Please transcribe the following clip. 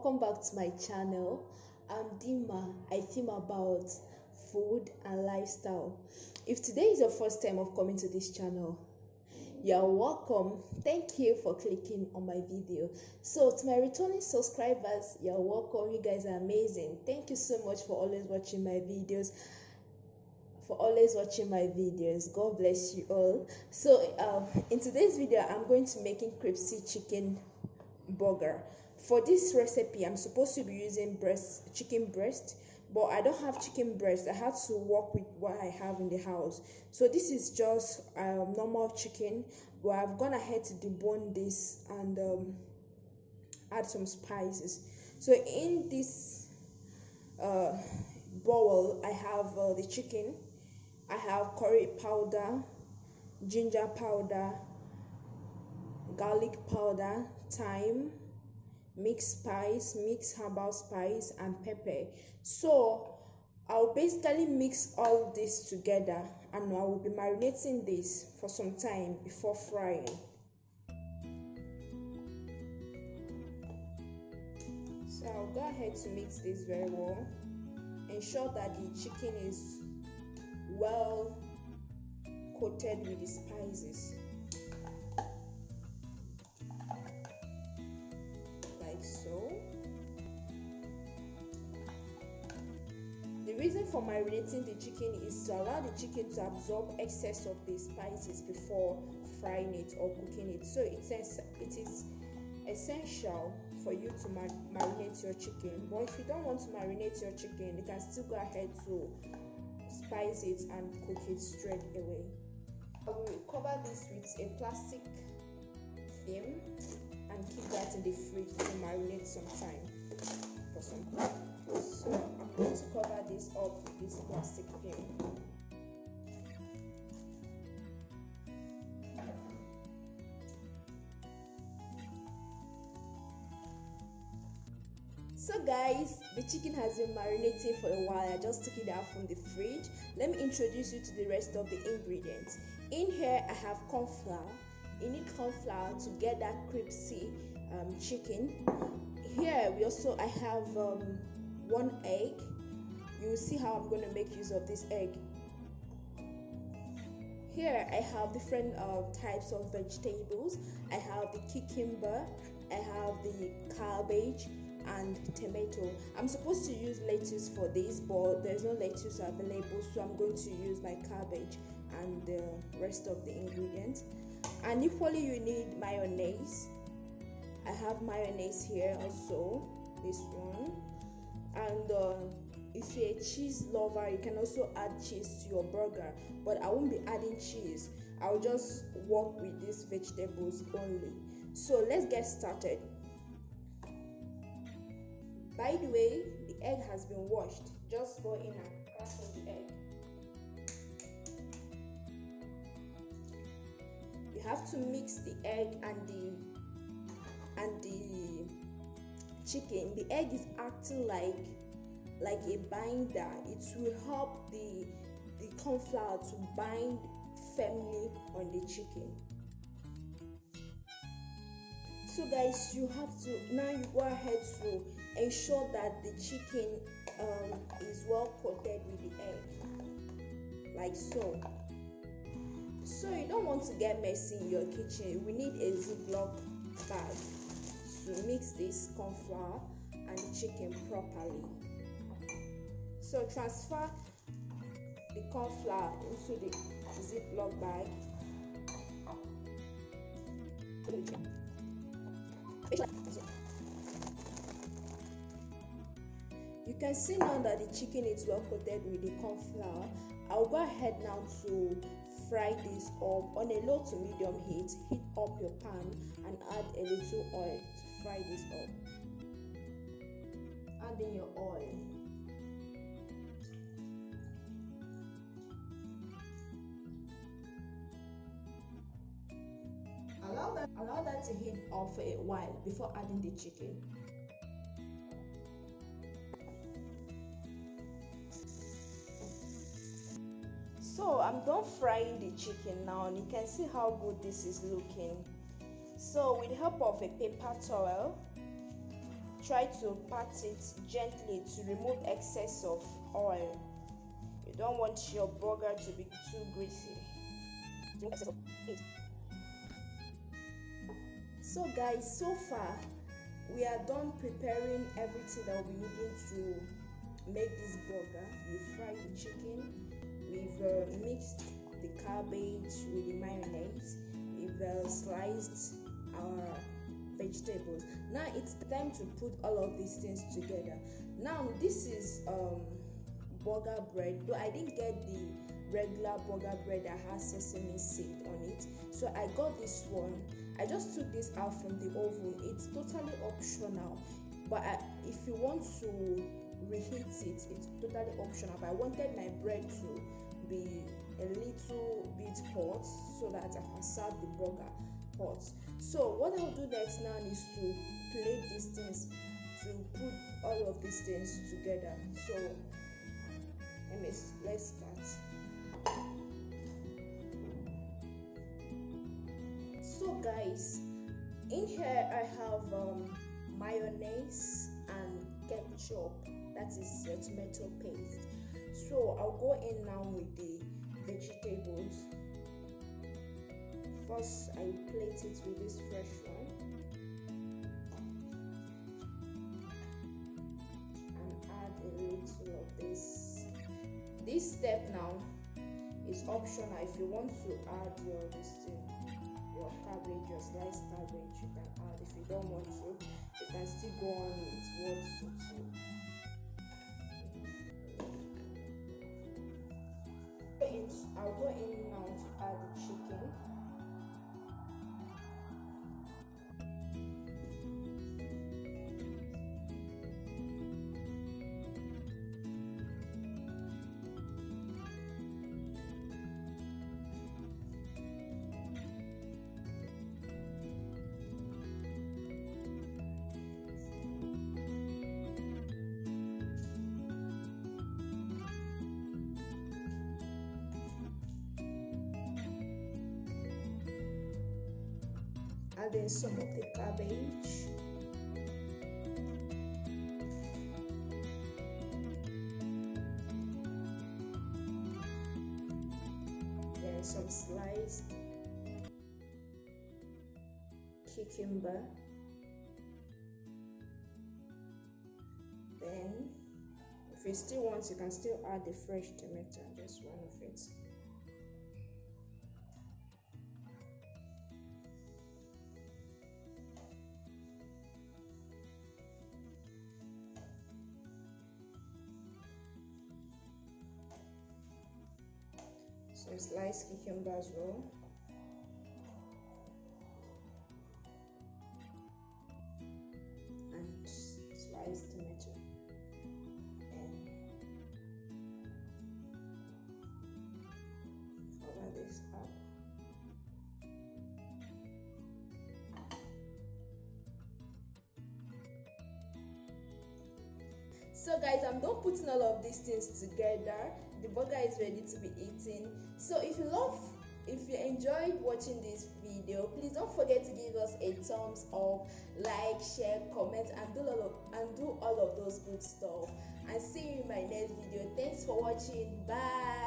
welcome back to my channel. I'm Dima. I theme about food and lifestyle. If today is your first time of coming to this channel, you're welcome. Thank you for clicking on my video. So to my returning subscribers, you're welcome. You guys are amazing. Thank you so much for always watching my videos. God bless you all. So in today's video, I'm going to making crispy chicken burger. For this recipe, I'm supposed to be using chicken breast, but I don't have chicken breast. I had to work with what I have in the house. So this is just normal chicken, but I've gone ahead to debone this and add some spices. So in this bowl, I have the chicken. I have curry powder, ginger powder, garlic powder, thyme, mixed spice, mixed herbal spice, and pepper. So I'll basically mix all this together and I will be marinating this for some time before frying. So I'll go ahead to mix this very well. Ensure that the chicken is well coated with the spices. Like so. The reason for marinating the chicken is to allow the chicken to absorb excess of the spices before frying it or cooking it. So it is essential for you to marinate your chicken. But if you don't want to marinate your chicken, you can still go ahead to spice it and cook it straight away. I will cover this with a plastic film and keep that in the fridge to marinate some time for some time. So I'm going to cover this up with this plastic film. So guys, the chicken has been marinating for a while. I just took it out from the fridge. Let me introduce you to the rest of the ingredients. In here I have corn flour. You need corn flour to get that crispy chicken. Here I have 1 egg. You will see how I'm going to make use of this egg. Here I have different types of vegetables. I have the cucumber, I have the cabbage and tomato. I'm supposed to use lettuce for this, but there's no lettuce available, so I'm going to use my cabbage and the rest of the ingredients. And equally, you need mayonnaise. I have mayonnaise here also, this one. And if you're a cheese lover, you can also add cheese to your burger, but I won't be adding cheese. I'll just work with these vegetables only. So let's get started. By the way, the egg has been washed. Just go in and crack on the egg. You have to mix the egg and the chicken. The egg is acting like a binder. It will help the corn flour to bind firmly on the chicken. So guys, you go ahead to ensure that the chicken is well coated with the egg, like so. So you don't want to get messy in your kitchen. We need a Ziploc bag to mix this corn flour and the chicken properly. So transfer the corn flour into the Ziploc bag. You can see now that the chicken is well coated with the corn flour. I'll go ahead now to fry this up on a low to medium heat. Heat up your pan and add a little oil to fry this up. Add in your oil. Allow that to heat up for a while before adding the chicken. So I'm done frying the chicken now, and you can see how good this is looking. So with the help of a paper towel, try to pat it gently to remove excess of oil. You don't want your burger to be too greasy. So guys, so far we are done preparing everything that we'll be needing to make this burger. We fried the chicken, we've mixed the cabbage with the mayonnaise, we've sliced our vegetables. Now it's time to put all of these things together. Now this is burger bread, though I didn't get the regular burger bread that has sesame seed on it, so I got this one. I just took this out from the oven. It's totally optional, but if you want to reheat it, it's totally optional. But I wanted my bread to be a little bit hot so that I can serve the burger hot. So what I'll do next now is to plate these things, to put all of these things together. So let's start. So guys, in here I have mayonnaise and ketchup, that is tomato paste. So I'll go in now with the vegetables. First I plate it with this fresh one and add a little of this. This step now is optional. If you want to add your cabbage, your sliced cabbage, you can add. If you don't want to, you can still go on with what suits you. I'll go in now to add the chicken. Add in some of the cabbage. Then some sliced cucumber. Then if you still want, you can still add the fresh tomato, just one of it. Some sliced cucumber as well. And sliced tomato. And cover this up. So guys, I'm done putting all of these things together. The burger is ready to be eaten. So if you enjoyed watching this video, please don't forget to give us a thumbs up, like, share, comment, and do all of those good stuff. And see you in my next video. Thanks for watching. Bye.